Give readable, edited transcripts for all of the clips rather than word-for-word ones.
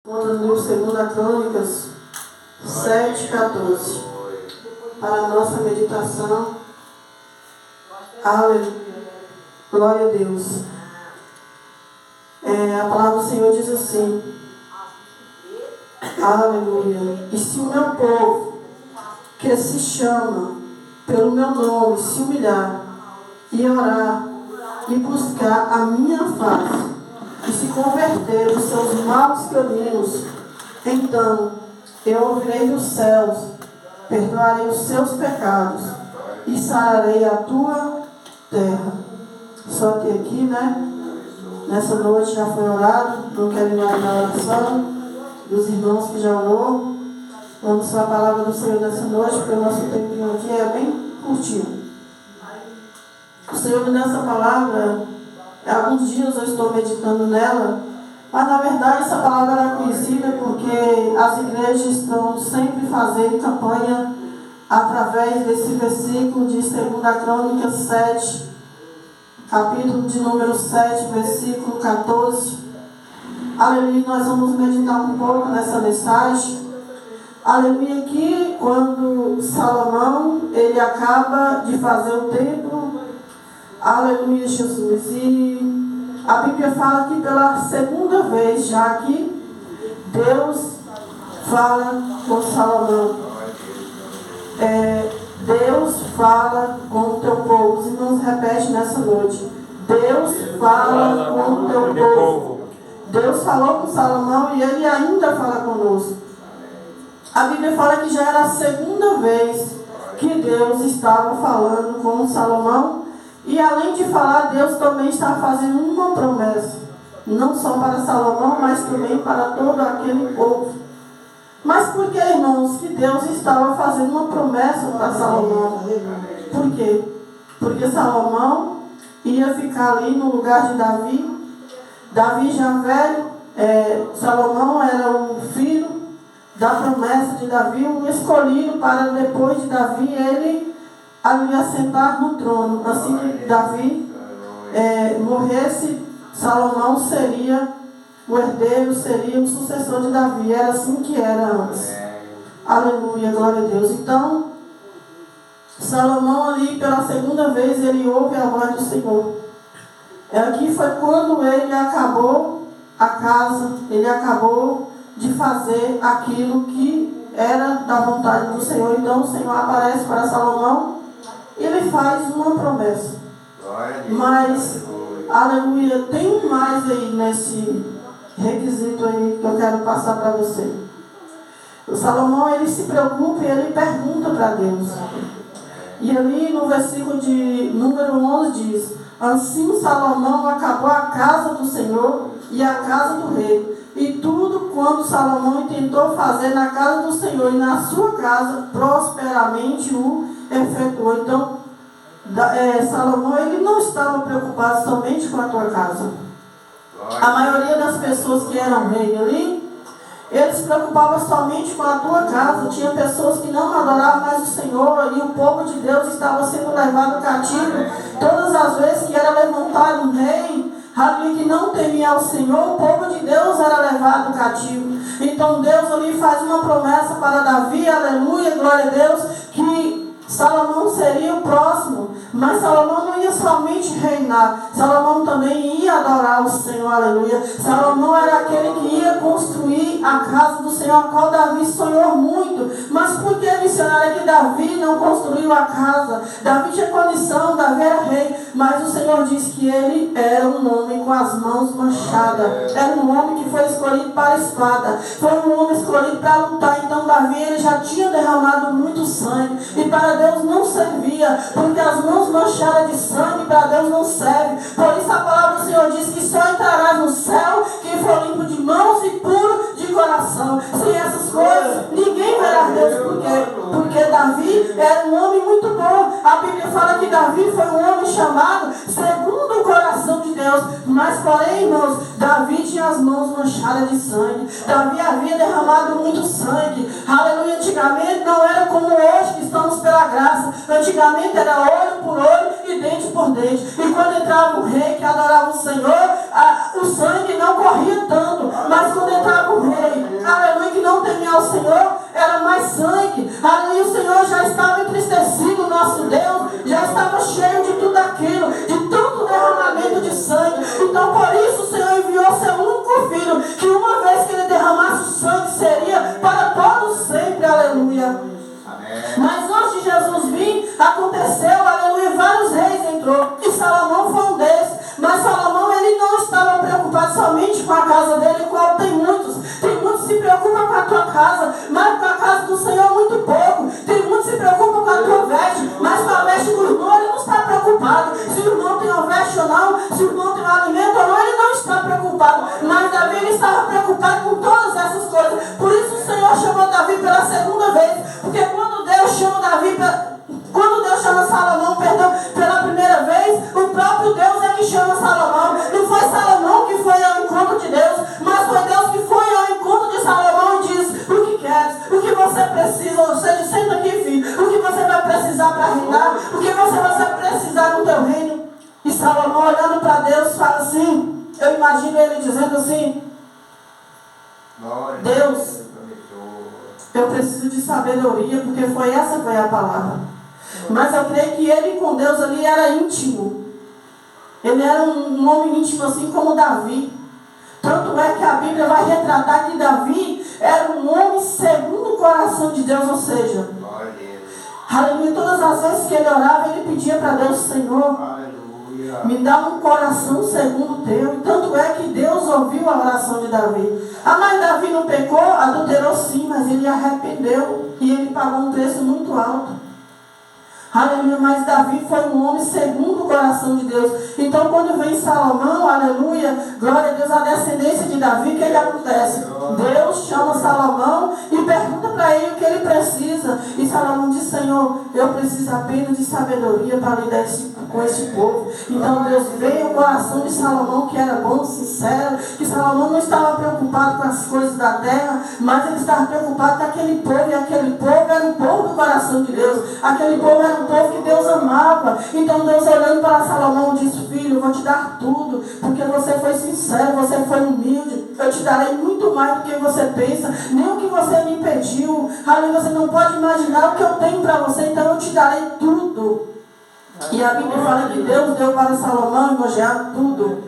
Conta no livro 2 Crônicas 7:14. Para a nossa meditação. Aleluia. Glória a Deus. A palavra do Senhor diz assim. Aleluia. E se o meu povo, que se chama pelo meu nome, se humilhar e orar e buscar a minha face e se converter dos seus maus caminhos, então eu ouvirei dos céus, perdoarei os seus pecados e sararei a tua terra. Só até aqui, né? Nessa noite já foi orado, não quero ir mais na oração dos irmãos que já orou. Vamos para a palavra do Senhor nessa noite, porque o nosso tempinho aqui é bem curtinho. O Senhor me deu essa palavra, há alguns dias eu estou meditando nela, mas na verdade essa palavra era conhecida porque as igrejas estão sempre fazendo campanha através desse versículo de 2 Crônicas 7, capítulo de número 7, versículo 14. Aleluia, nós vamos meditar um pouco nessa mensagem. Aleluia, que quando Salomão, ele acaba de fazer o templo, aleluia, Jesus, e a Bíblia fala que pela segunda vez, já que Deus fala com Salomão. Deus fala com o teu povo. Os irmãos repetem nessa noite. Deus fala com o teu povo. Deus falou com Salomão e ele ainda fala conosco. A Bíblia fala que já era a segunda vez que Deus estava falando com Salomão. E além de falar, Deus também está fazendo uma promessa. Não só para Salomão, mas também para todo aquele povo. Mas por que, irmãos, que Deus estava fazendo uma promessa para Salomão? Por quê? Porque Salomão ia ficar ali no lugar de Davi. Davi já velho, Salomão era o filho da promessa de Davi, o escolhido para depois de Davi ele ali assentar no trono. Assim que Davi morresse, Salomão seria o herdeiro, seria o sucessor de Davi. Era assim que era antes. Aleluia, glória a Deus. Então, Salomão ali pela segunda vez ele ouve a voz do Senhor. Aqui foi quando ele acabou a casa, ele acabou de fazer aquilo que era da vontade do Senhor. Então o Senhor aparece para Salomão e ele faz uma promessa. Mas, aleluia, tem mais aí nesse requisito aí que eu quero passar para você. O Salomão, ele se preocupa e ele pergunta para Deus. E ali no versículo de número 11 diz: assim Salomão acabou a casa do Senhor e a casa do rei. E tudo quanto Salomão tentou fazer na casa do Senhor e na sua casa, prosperamente o efetuou. Então, Salomão, ele não estava preocupado somente com a tua casa. A maioria das pessoas que eram rei ali, eles se preocupavam somente com a tua casa. Tinha pessoas que não adoravam mais o Senhor e o povo de Deus estava sendo levado cativo. Todas as vezes que era levantado um rei, que não temia ao Senhor, o povo de Deus era levado cativo. Então Deus ali faz uma promessa para Davi, aleluia, glória a Deus, que Salomão seria o próximo. Mas Salomão não ia somente reinar, Salomão também ia adorar o Senhor, aleluia. Salomão era aquele que ia construir a casa do Senhor, a qual Davi sonhou muito. Mas por que, missionário, que Davi não construiu a casa? Davi tinha condição, Davi era rei, mas o Senhor disse que ele era um homem com as mãos manchadas. Era um homem que foi escolhido para a espada, foi um homem escolhido para lutar. Então Davi, ele já tinha derramado muito sangue, e para Deus não servia, porque as mãos manchadas de sangue para Deus não serve. Por isso a palavra do Senhor diz que só entrarás no céu quem for limpo de mãos e puro de coração. Sem essas coisas ninguém verá Deus. Por quê? Porque Davi era um homem muito bom. A Bíblia fala que Davi foi um homem chamado segundo o coração de Deus. Mas porém, irmãos, Davi tinha as mãos manchadas de sangue. Davi havia derramado muito sangue. Aleluia. Antigamente não era como hoje que estamos pela graça. Antigamente era olho por olho e dente por dente. E quando entrava o rei que adorava o Senhor, o sangue não corria tanto. Mas quando entrava o rei casa, mas com a casa do Senhor muito pouco. Tem muitos que se preocupam com a tua veste, mas com a veste do irmão ele não está preocupado. Se o irmão tem uma veste ou não, se o irmão tem um alimento ou não, ele não está preocupado. Mas Davi ele estava preocupado com todas essas coisas. Por isso o Senhor chamou Davi pela segunda vez, porque quando Deus chama Salomão, pela primeira vez, o próprio Deus é que chama Salomão. Não foi Salomão que foi ao encontro de Deus, mas foi Deus que foi ao encontro de Salomão e disse: o que queres? O que você precisa? Ou seja, senta aqui, filho. O que você vai precisar para reinar? O que você vai precisar no teu reino? E Salomão, olhando para Deus, fala assim, eu imagino ele dizendo assim: Deus, eu preciso de sabedoria, porque essa foi a palavra. Mas eu creio que ele com Deus ali era íntimo. Ele era um homem íntimo, assim como Davi. Tanto é que a Bíblia vai retratar que Davi era um homem segundo o coração de Deus, ou seja, aleluia, todas as vezes que ele orava, ele pedia para Deus: Senhor, me dá um coração segundo o teu. E tanto é que Deus ouviu a oração de Davi. Mas Davi não pecou, adulterou sim, mas ele arrependeu e ele pagou um preço muito alto. Aleluia, mas Davi foi um homem segundo o coração de Deus. Então quando vem Salomão, aleluia, glória a Deus, a descendência de Davi, o que acontece? Deus chama Salomão e pergunta para ele o que ele precisa. E Salomão diz: Senhor, eu preciso apenas de sabedoria para lidar com esse povo. Então Deus veio ao coração de Salomão, que era bom, sincero, que Salomão não estava preocupado com as coisas da terra, mas ele estava preocupado com aquele povo, e aquele povo era o povo do coração de Deus. Aquele povo era um povo que Deus amava. Então Deus, olhando para Salomão, disse: filho, eu vou te dar tudo, porque você foi sincero, você foi humilde. Eu te darei muito mais do que você pensa, nem o que você me pediu. Aleluia, você não pode imaginar o que eu tenho para você, então eu te darei tudo. E a Bíblia fala que Deus deu para Salomão elogiar tudo.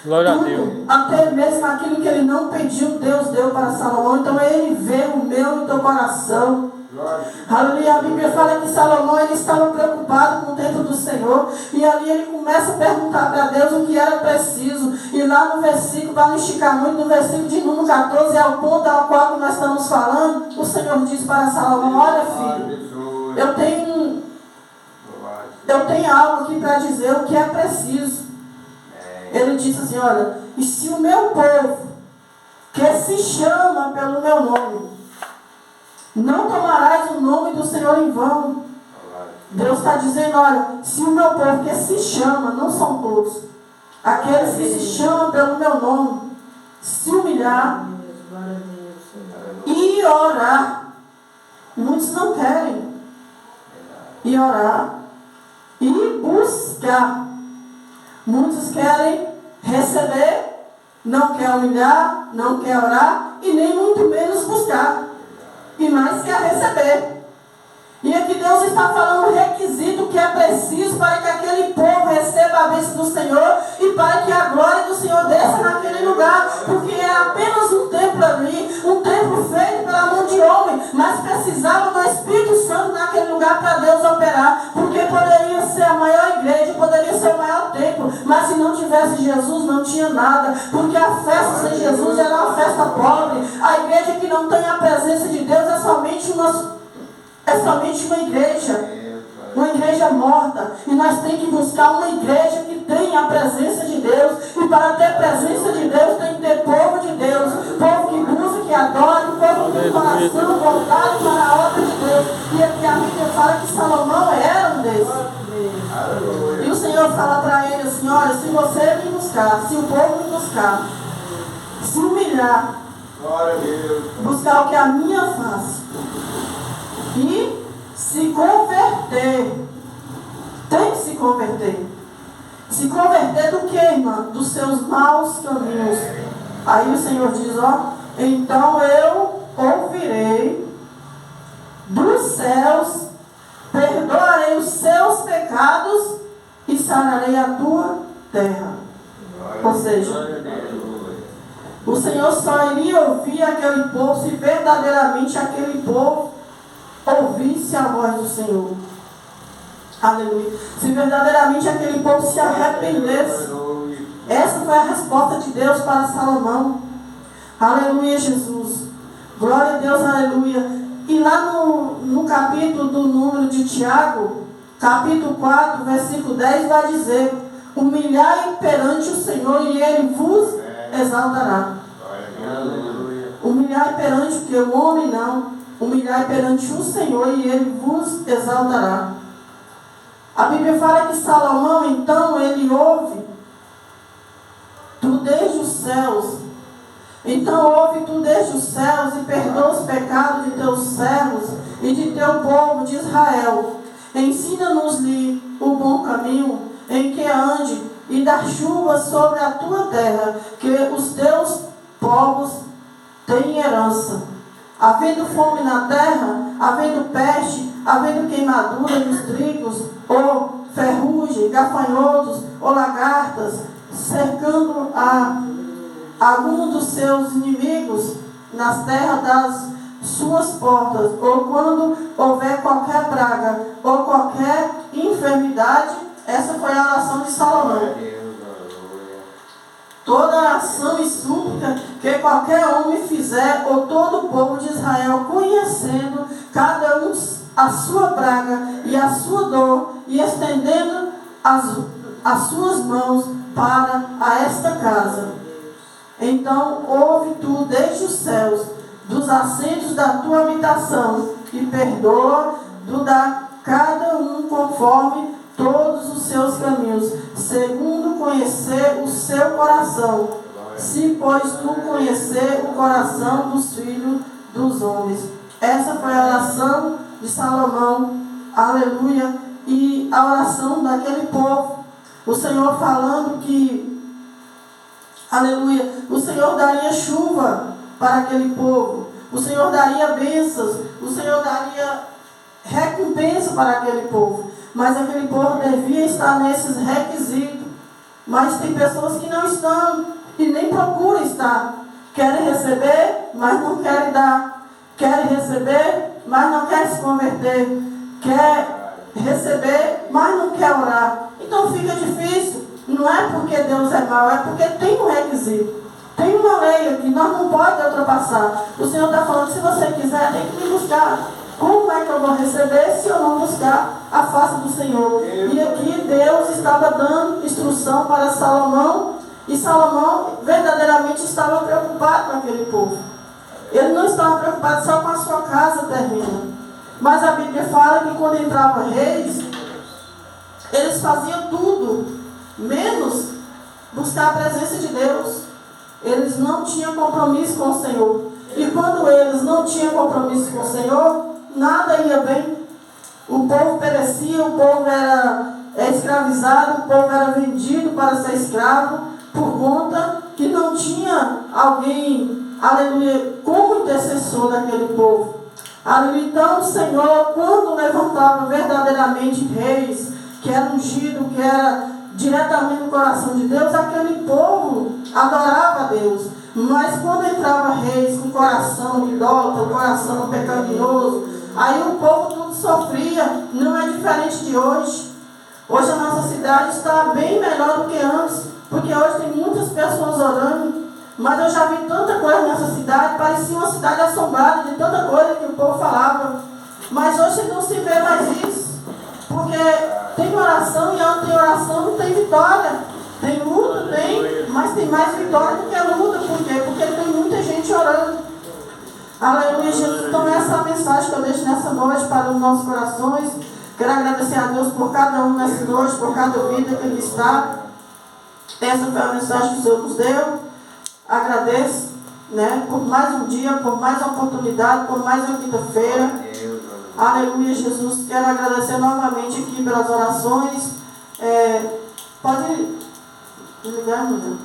Glória a Deus. Até mesmo aquilo que ele não pediu, Deus deu para Salomão. Então ele vê o meu no teu coração. Aleluia. A Bíblia fala que Salomão ele estava preocupado com o templo do Senhor. E ali ele começa a perguntar para Deus o que era preciso. E lá no versículo, para não esticar muito, no versículo de número 14, é o ponto ao qual nós estamos falando. O Senhor diz para Salomão: olha, filho, eu tenho algo aqui para dizer o que é preciso. Ele disse assim: olha, e se o meu povo, que se chama pelo meu nome, não tomarás o nome do Senhor em vão. Deus está dizendo: olha, se o meu povo, que se chama, não são todos, aqueles que se chamam pelo meu nome, se humilhar e orar. Muitos não querem. E orar e buscar. Muitos querem receber, não quer humilhar, não quer orar e nem muito menos buscar. E mais quer receber. E aqui Deus está falando o requisito que é preciso para que aquele povo receba a bênção do Senhor e para que a glória do Senhor desça naquele lugar. Porque é apenas um templo ali, um templo feito pela mão de homem, mas precisava do Espírito Santo naquele lugar para Deus operar. Porque poderia ser a maior igreja, poderia ser o maior templo, mas se não tivesse Jesus não tinha nada. Porque a festa sem Jesus era uma festa pobre. A igreja que não tem a presença de Deus é somente uma igreja morta. E nós temos que buscar uma igreja que tenha a presença de Deus. E para ter presença de Deus tem que ter povo de Deus, povo que busca, que adora, povo que tem coração voltado para a obra de Deus. E aqui a Bíblia fala que Salomão era um desses. E o Senhor fala para ele assim: olha, se você me buscar, se o povo me buscar, se humilhar, buscar o que a minha face e se converter, tem que se converter. Se converter do que, irmã? Dos seus maus caminhos. Aí o Senhor diz: ó, então eu ouvirei dos céus, perdoarei os seus pecados e sararei a tua terra. Ou seja, o Senhor só iria ouvir aquele povo se verdadeiramente aquele povo ouvisse a voz do Senhor. Aleluia. Se verdadeiramente aquele povo se arrependesse. Essa foi a resposta de Deus para Salomão. Aleluia, Jesus. Glória a Deus, aleluia. E lá no capítulo do número de Tiago, capítulo 4, versículo 10, vai dizer: humilhai perante o Senhor e Ele vos exaltará. Humilhai perante o que? O homem não. Humilhai perante o Senhor e Ele vos exaltará. A Bíblia fala que Salomão, então, ele ouve tu desde os céus. Então ouve tu desde os céus e perdoa os pecados de teus servos e de teu povo de Israel. Ensina-nos-lhe o bom caminho em que ande e dá chuva sobre a tua terra, que os teus povos têm herança. Havendo fome na terra, havendo peste, havendo queimadura nos trigos, ou ferrugem, gafanhotos, ou lagartas, cercando algum dos seus inimigos nas terras das suas portas, ou quando houver qualquer praga, ou qualquer enfermidade. Essa foi a oração de Salomão. Toda ação e súplica que qualquer homem fizer, ou todo o povo de Israel, conhecendo cada um a sua praga e a sua dor, e estendendo as suas mãos para esta casa. Então ouve tu desde os céus, dos assentos da tua habitação, e perdoa do da cada um conforme todos os seus caminhos, segundo conhecer o seu coração, se pois tu conhecer o coração dos filhos dos homens. Essa foi a oração de Salomão, aleluia, e a oração daquele povo. O Senhor falando que, aleluia, o Senhor daria chuva para aquele povo, o Senhor daria bênçãos, o Senhor daria recompensa para aquele povo. Mas aquele povo devia estar nesses requisitos. Mas tem pessoas que não estão e nem procuram estar. Querem receber, mas não querem dar. Querem receber, mas não querem se converter. Quer receber, mas não quer orar. Então fica difícil. Não é porque Deus é mau, é porque tem um requisito. Tem uma lei aqui, nós não podemos ultrapassar. O Senhor está falando, se você quiser, tem que me buscar. Como é que eu vou receber se eu não buscar a face do Senhor? E aqui Deus estava dando instrução para Salomão, e Salomão verdadeiramente estava preocupado com aquele povo. Ele não estava preocupado só com a sua casa terrena, mas a Bíblia fala que quando entrava reis, eles faziam tudo, menos buscar a presença de Deus. Eles não tinham compromisso com o Senhor. E quando eles não tinham compromisso com o Senhor, nada ia bem. O povo perecia, o povo era escravizado, o povo era vendido para ser escravo, por conta que não tinha alguém, aleluia, como intercessor daquele povo. Aleluia. Então o Senhor, quando levantava verdadeiramente reis, que era ungido, que era diretamente no coração de Deus, aquele povo adorava a Deus. Mas quando entrava reis com coração idólatra, coração pecaminoso, aí o povo tudo sofria. Não é diferente de hoje. Hoje a nossa cidade está bem melhor do que antes, porque hoje tem muitas pessoas orando. Mas eu já vi tanta coisa nessa cidade, parecia uma cidade assombrada de tanta coisa que o povo falava. Mas hoje não se vê mais isso, porque tem oração e onde tem oração não tem vitória. Tem luta, tem, mas tem mais vitória do que a luta. Por quê? Porque tem muita gente orando. Aleluia, Jesus. Então essa é a mensagem que eu deixo nessa noite para os nossos corações. Quero agradecer a Deus por cada um nessa noite, por cada vida que Ele está. Essa foi a mensagem que o Senhor nos deu. Agradeço, né, por mais um dia, por mais uma oportunidade, por mais uma quinta-feira. Aleluia, Jesus. Quero agradecer novamente aqui pelas orações. Pode ligar, meu Deus.